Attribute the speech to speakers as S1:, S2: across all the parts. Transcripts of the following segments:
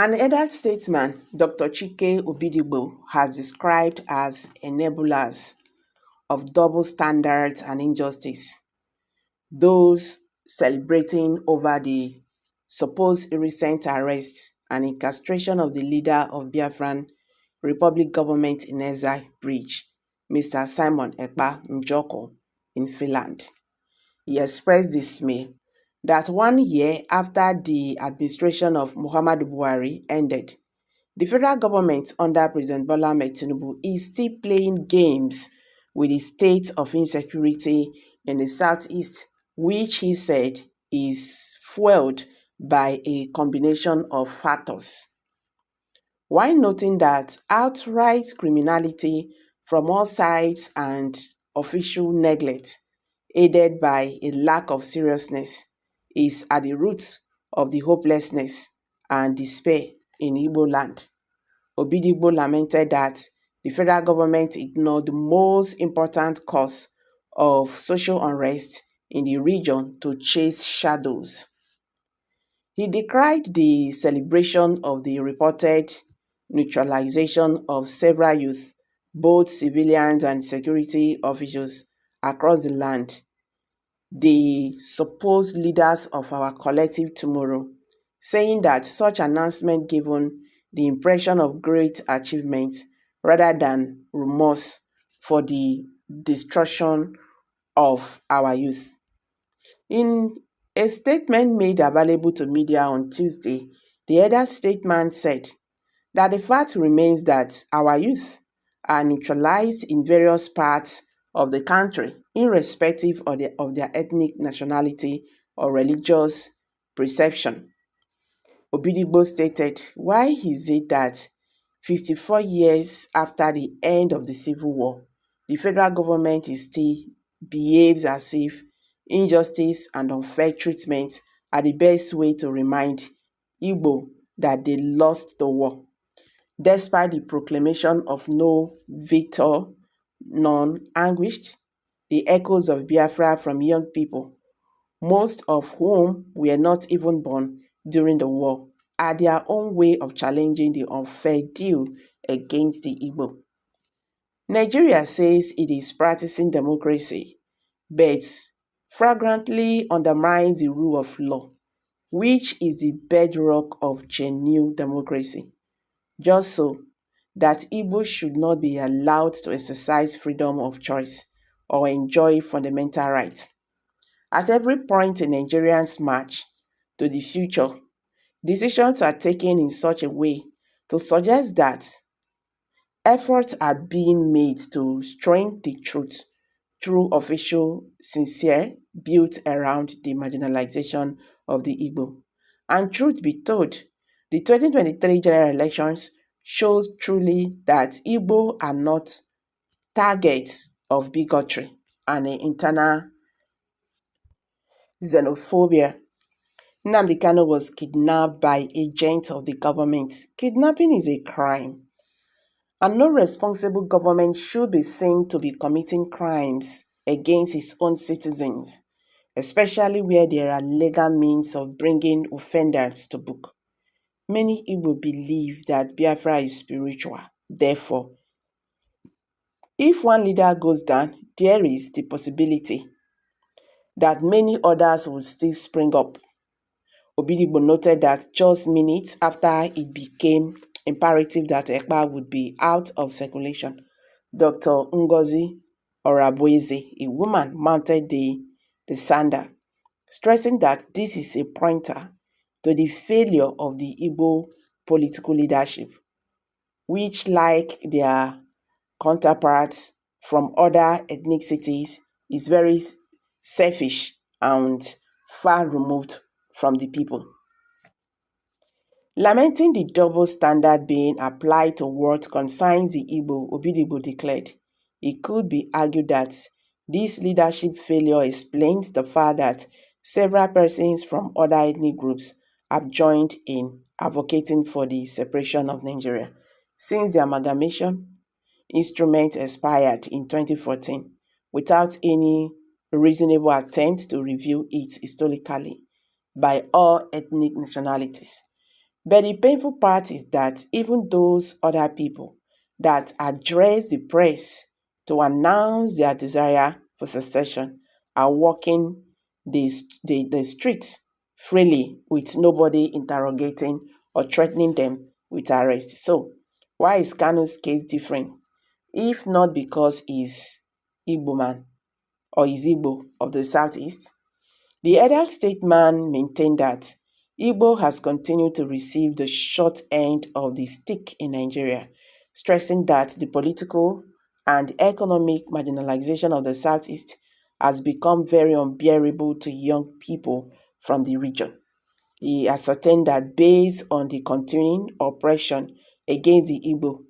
S1: An elder statesman, Dr. Chike Obidigbo, has described as enablers of double standards and injustice those celebrating over the supposed recent arrest and incarceration of the leader of Biafran Republic government in exile bridge, Mr. Simon Ekpa Njoko, in Finland. He expressed dismay that 1 year after the administration of Muhammadu Buhari ended, the federal government under President Bola Ahmed Tinubu is still playing games with the state of insecurity in the southeast, which he said is fueled by a combination of factors. While noting that outright criminality from all sides and official neglect, aided by a lack of seriousness, is at the root of the hopelessness and despair in Igbo land. Obidigbo lamented that the federal government ignored the most important cause of social unrest in the region to chase shadows. He decried the celebration of the reported neutralization of several youth, both civilians and security officials across the land, the supposed leaders of our collective tomorrow, saying that such announcement given the impression of great achievement rather than remorse for the destruction of our youth. In a statement made available to media on Tuesday, the elder statesman said that the fact remains that our youth are neutralized in various parts of the country, irrespective of their ethnic nationality or religious perception. Obidigbo stated, why is it that 54 years after the end of the Civil War, the federal government still behaves as if injustice and unfair treatment are the best way to remind Igbo that they lost the war? Despite the proclamation of no victor, none anguished, the echoes of Biafra from young people, most of whom were not even born during the war, are their own way of challenging the unfair deal against the Igbo. Nigeria says it is practicing democracy, but flagrantly undermines the rule of law, which is the bedrock of genuine democracy. Just so that Igbo should not be allowed to exercise freedom of choice or enjoy fundamental rights. At every point in Nigerians' march to the future, decisions are taken in such a way to suggest that efforts are being made to strengthen the truth through official sincere built around the marginalization of the Igbo. And truth be told, the 2023 general elections shows truly that Igbo are not targets of bigotry and internal xenophobia. Nnamdi Kanu was kidnapped by agents of the government. Kidnapping is a crime, and no responsible government should be seen to be committing crimes against its own citizens, especially where there are legal means of bringing offenders to book. Many Igbo believe that Biafra is spiritual. Therefore, if one leader goes down, there is the possibility that many others will still spring up. Obidigbo noted that just minutes after it became imperative that Ekpa would be out of circulation, Dr. Ngozi Orabueze, a woman, mounted the sander, stressing that this is a pointer to the failure of the Igbo political leadership, which, like their counterparts from other ethnicities, is very selfish and far removed from the people. Lamenting the double standard being applied to what concerns the Igbo, Obidigbo declared, it could be argued that this leadership failure explains the fact that several persons from other ethnic groups have joined in advocating for the separation of Nigeria. Since the amalgamation instrument expired in 2014, without any reasonable attempt to review it historically by all ethnic nationalities. But the painful part is that even those other people that address the press to announce their desire for secession are walking the streets freely with nobody interrogating or threatening them with arrest. So, why is Kanu's case different? If not because he's Igbo man or is Igbo of the Southeast? The adult statesman maintained that Igbo has continued to receive the short end of the stick in Nigeria, stressing that the political and economic marginalization of the Southeast has become very unbearable to young people from the region. He ascertained that based on the continuing oppression against the Igbo,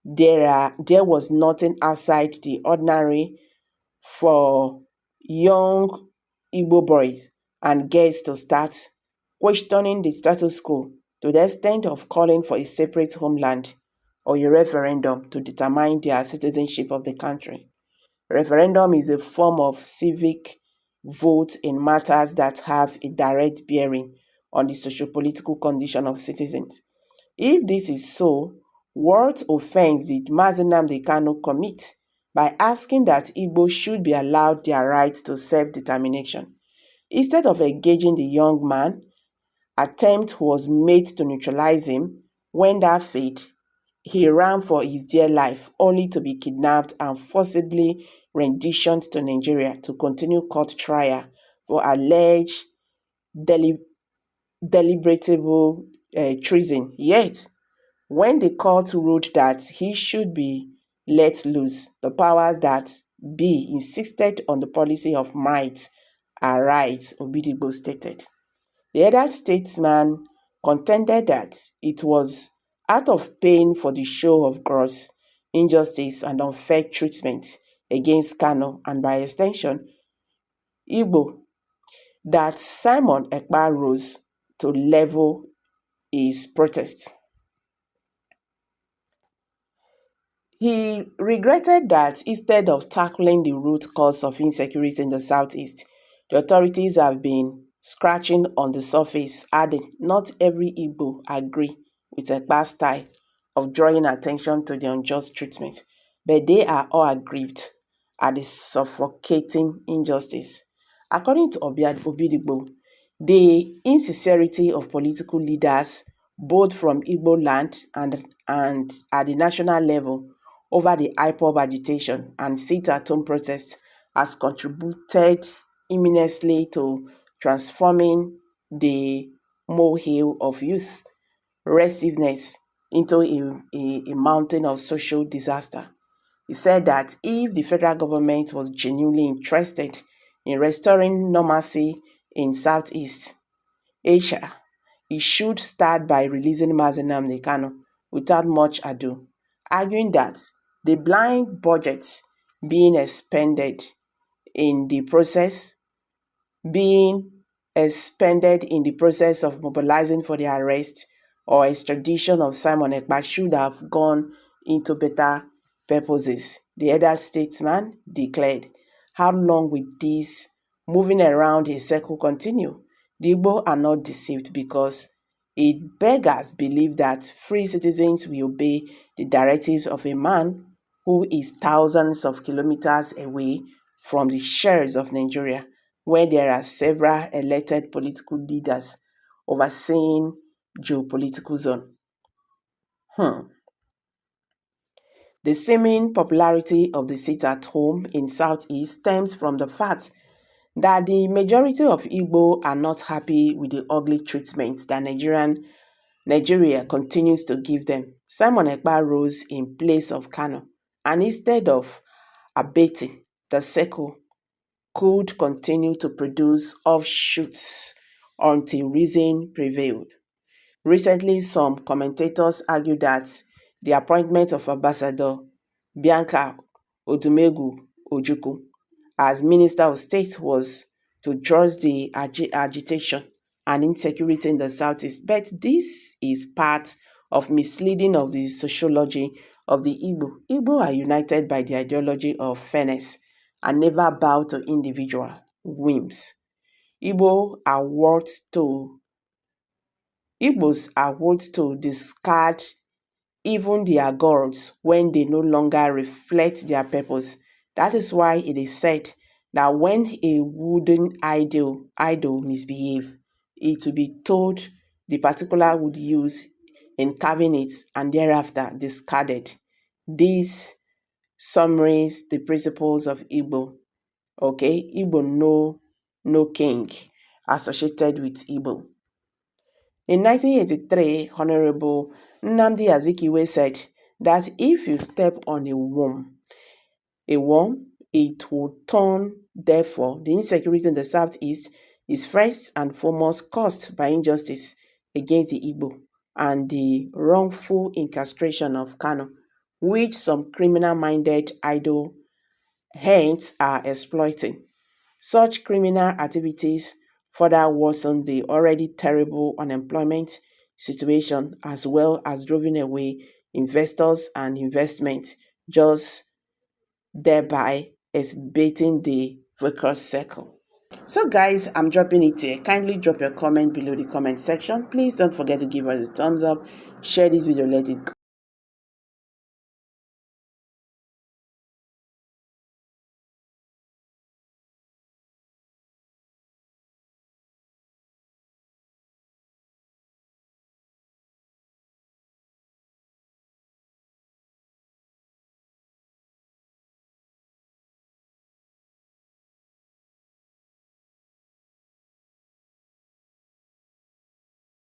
S1: there was nothing outside the ordinary for young Igbo boys and girls to start questioning the status quo to the extent of calling for a separate homeland or a referendum to determine their citizenship of the country. Referendum is a form of civic vote in matters that have a direct bearing on the socio-political condition of citizens. If this is so, what offense did Mazi Nnamdi Kanu commit by asking that Igbo should be allowed their right to self-determination? Instead of engaging the young man, attempt was made to neutralize him. When that failed, he ran for his dear life, only to be kidnapped and forcibly renditioned to Nigeria to continue court trial for alleged deliberatable treason. Yet, when the court ruled that he should be let loose, the powers that be insisted on the policy of might and right, Obidigbo stated. The elder statesman contended that it was out of pain for the show of gross injustice and unfair treatment against Kano and by extension Igbo that Simon Ekpa rose to level his protest. He regretted that instead of tackling the root cause of insecurity in the Southeast, the authorities have been scratching on the surface, adding, not every Igbo agree with Ekpa's style of drawing attention to the unjust treatment, but they are all aggrieved at the suffocating injustice. According to Obidigbo, the insincerity of political leaders, both from Igbo land and at the national level, over the IPOB agitation and sit-at-home protests has contributed immensely to transforming the molehill of youth restiveness into a mountain of social disaster. He said that if the federal government was genuinely interested in restoring normalcy in Southeast Asia, it should start by releasing Mazi Nnamdi Kanu without much ado, arguing that the blind budgets being expended in the process being expended in the process of mobilizing for the arrest or extradition of Simon Ekpa should have gone into better purposes, the elder statesman declared. How long will this moving around a circle continue? The Igbo are not deceived because it beggars believe that free citizens will obey the directives of a man who is thousands of kilometers away from the shores of Nigeria, where there are several elected political leaders overseeing geopolitical zone. The seeming popularity of the sit-at-home in Southeast stems from the fact that the majority of Igbo are not happy with the ugly treatment that Nigeria continues to give them. Simon Ekpa rose in place of Kano, and instead of abating, the circle could continue to produce offshoots until reason prevailed. Recently, some commentators argued that the appointment of Ambassador Bianca Odumegwu Ojukwu as Minister of State was to address the agitation and insecurity in the Southeast, but this is part of misleading of the sociology of the Igbo. Igbo are united by the ideology of fairness and never bow to individual whims. Igbo are worth to Igbos are wont to discard even their gods when they no longer reflect their purpose. That is why it is said that when a wooden idol misbehave, it will be told the particular wood used in carving it and thereafter discarded. This summarizes the principles of Igbo. Okay, Igbo no king associated with Igbo. In 1983, Honorable Nnamdi Azikiwe said that if you step on a worm, it will turn. Therefore, the insecurity in the Southeast is first and foremost caused by injustice against the Igbo and the wrongful incarceration of Kano, which some criminal-minded idle hands are exploiting. Such criminal activities further worsen the already terrible unemployment situation as well as driving away investors and investment, just thereby exacerbating the vicious circle. So guys, I'm dropping it here. Kindly drop your comment below the comment section. Please don't forget to give us a thumbs up. Share this video, let it go.